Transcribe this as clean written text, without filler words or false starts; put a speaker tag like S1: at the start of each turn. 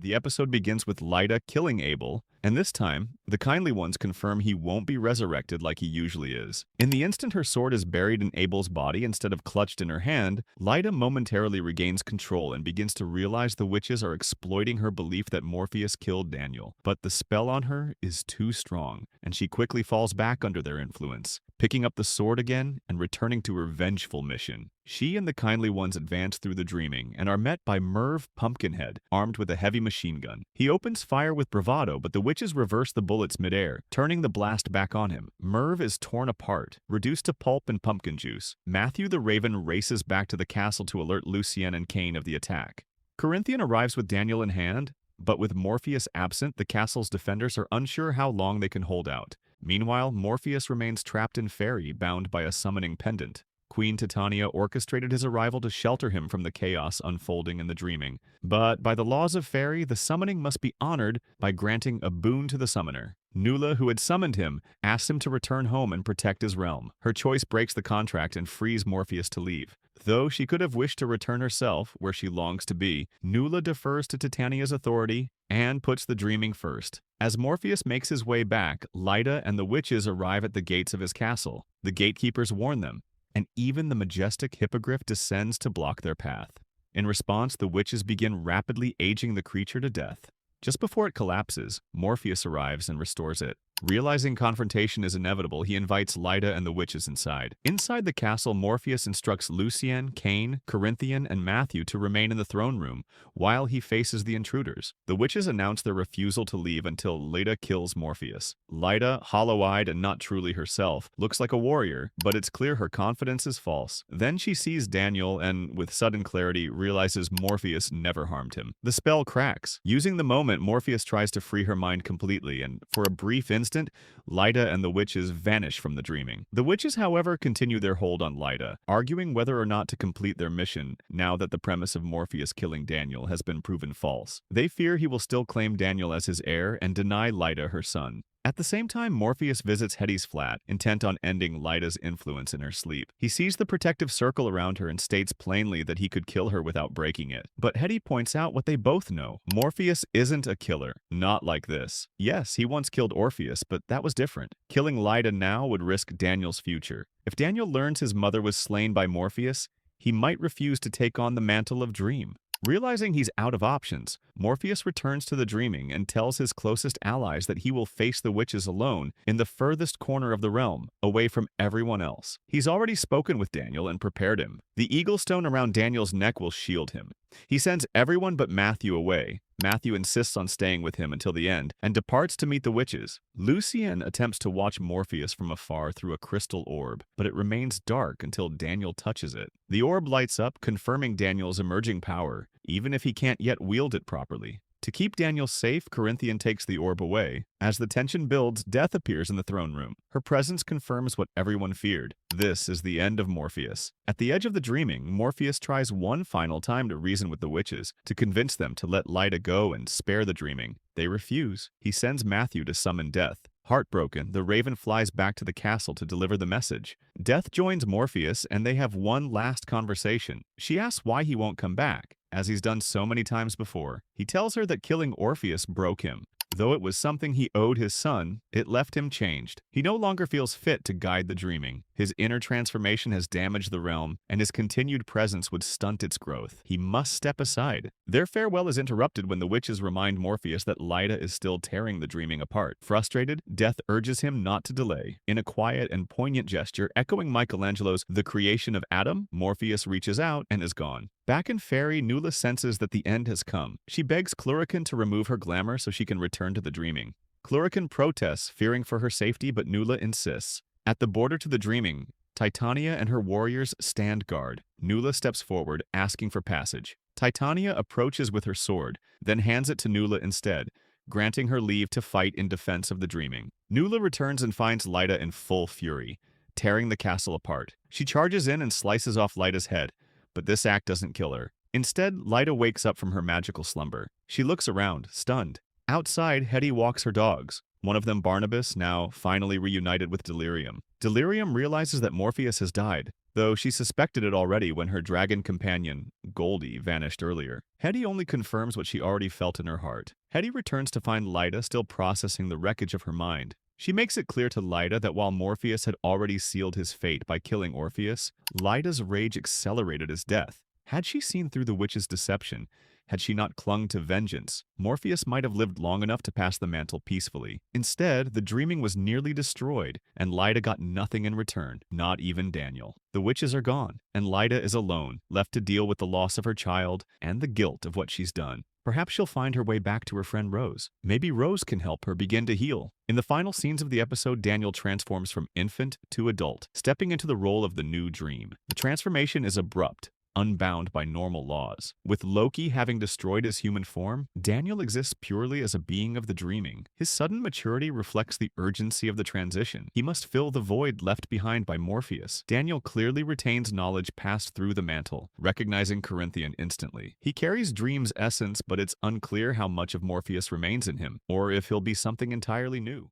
S1: The episode begins with Lyda killing Abel, and this time, the kindly ones confirm he won't be resurrected like he usually is. In the instant her sword is buried in Abel's body instead of clutched in her hand, Lyda momentarily regains control and begins to realize the witches are exploiting her belief that Morpheus killed Daniel. But the spell on her is too strong, and she quickly falls back under their influence, picking up the sword again and returning to her vengeful mission. She and the kindly ones advance through the dreaming and are met by Merv Pumpkinhead, armed with a heavy machine gun. He opens fire with bravado, but the witches reverse the bullets midair, turning the blast back on him. Merv is torn apart, reduced to pulp and pumpkin juice. Matthew the Raven races back to the castle to alert Lucien and Cain of the attack. Corinthian arrives with Daniel in hand, but with Morpheus absent, the castle's defenders are unsure how long they can hold out. Meanwhile, Morpheus remains trapped in Fairy, bound by a summoning pendant. Queen Titania orchestrated his arrival to shelter him from the chaos unfolding in the dreaming. But by the laws of Fairy, the summoning must be honored by granting a boon to the summoner. Nula, who had summoned him, asks him to return home and protect his realm. Her choice breaks the contract and frees Morpheus to leave. Though she could have wished to return herself, where she longs to be, Nula defers to Titania's authority and puts the dreaming first. As Morpheus makes his way back, Lyda and the witches arrive at the gates of his castle. The gatekeepers warn them, and even the majestic hippogriff descends to block their path. In response, the witches begin rapidly aging the creature to death. Just before it collapses, Morpheus arrives and restores it. Realizing confrontation is inevitable, he invites Lyda and the witches inside. Inside the castle, Morpheus instructs Lucien, Cain, Corinthian, and Matthew to remain in the throne room while he faces the intruders. The witches announce their refusal to leave until Lyda kills Morpheus. Lyda, hollow-eyed and not truly herself, looks like a warrior, but it's clear her confidence is false. Then she sees Daniel and, with sudden clarity, realizes Morpheus never harmed him. The spell cracks. Using the moment, Morpheus tries to free her mind completely, and for a brief instant, Lyda and the witches vanish from the dreaming. The witches, however, continue their hold on Lyda, arguing whether or not to complete their mission now that the premise of Morpheus killing Daniel has been proven false. They fear he will still claim Daniel as his heir and deny Lyda her son. At the same time, Morpheus visits Hetty's flat, intent on ending Lyda's influence in her sleep. He sees the protective circle around her and states plainly that he could kill her without breaking it. But Hetty points out what they both know. Morpheus isn't a killer. Not like this. Yes, he once killed Orpheus, but that was different. Killing Lyda now would risk Daniel's future. If Daniel learns his mother was slain by Morpheus, he might refuse to take on the mantle of Dream. Realizing he's out of options, Morpheus returns to the dreaming and tells his closest allies that he will face the witches alone in the furthest corner of the realm, away from everyone else. He's already spoken with Daniel and prepared him. The eagle stone around Daniel's neck will shield him. He sends everyone but Matthew away. Matthew insists on staying with him until the end and departs to meet the witches. Lucien attempts to watch Morpheus from afar through a crystal orb, but it remains dark until Daniel touches it. The orb lights up, confirming Daniel's emerging power, even if he can't yet wield it properly. To keep Daniel safe, Corinthian takes the orb away. As the tension builds, Death appears in the throne room. Her presence confirms what everyone feared. This is the end of Morpheus. At the edge of the dreaming, Morpheus tries one final time to reason with the witches, to convince them to let Lyda go and spare the dreaming. They refuse. He sends Matthew to summon Death. Heartbroken, the Raven flies back to the castle to deliver the message. Death joins Morpheus, and they have one last conversation. She asks why he won't come back, as he's done so many times before. He tells her that killing Orpheus broke him. Though it was something he owed his son, it left him changed. He no longer feels fit to guide the dreaming. His inner transformation has damaged the realm, and his continued presence would stunt its growth. He must step aside. Their farewell is interrupted when the witches remind Morpheus that Lyda is still tearing the dreaming apart. Frustrated, Death urges him not to delay. In a quiet and poignant gesture, echoing Michelangelo's The Creation of Adam, Morpheus reaches out and is gone. Back in Fairy, Nula senses that the end has come. She begs Cluracan to remove her glamour so she can return to the dreaming. Cluracan protests, fearing for her safety, but Nula insists. At the border to the dreaming, Titania and her warriors stand guard. Nula steps forward, asking for passage. Titania approaches with her sword, then hands it to Nula instead, granting her leave to fight in defense of the dreaming. Nula returns and finds Lyda in full fury, tearing the castle apart. She charges in and slices off Lyda's head, but this act doesn't kill her. Instead, Lyda wakes up from her magical slumber. She looks around, stunned. Outside, Hetty walks her dogs. One of them, Barnabas, now finally reunited with Delirium. Delirium realizes that Morpheus has died. though she suspected it already when her dragon companion, Goldie, vanished earlier. Hetty only confirms what she already felt in her heart. Hetty returns to find Lyda still processing the wreckage of her mind. She makes it clear to Lyda that while Morpheus had already sealed his fate by killing Orpheus, Lyda's rage accelerated his death. Had she seen through the witch's deception, had she not clung to vengeance, Morpheus might have lived long enough to pass the mantle peacefully. Instead, the dreaming was nearly destroyed, and Lyda got nothing in return, not even Daniel. The witches are gone, and Lyda is alone, left to deal with the loss of her child and the guilt of what she's done. Perhaps she'll find her way back to her friend Rose. Maybe Rose can help her begin to heal. In the final scenes of the episode, Daniel transforms from infant to adult, stepping into the role of the new dream. The transformation is abrupt, unbound by normal laws. With Loki having destroyed his human form, Daniel exists purely as a being of the dreaming. His sudden maturity reflects the urgency of the transition. He must fill the void left behind by Morpheus. Daniel clearly retains knowledge passed through the mantle, recognizing Corinthian instantly. He carries Dream's essence, but it's unclear how much of Morpheus remains in him, or if he'll be something entirely new.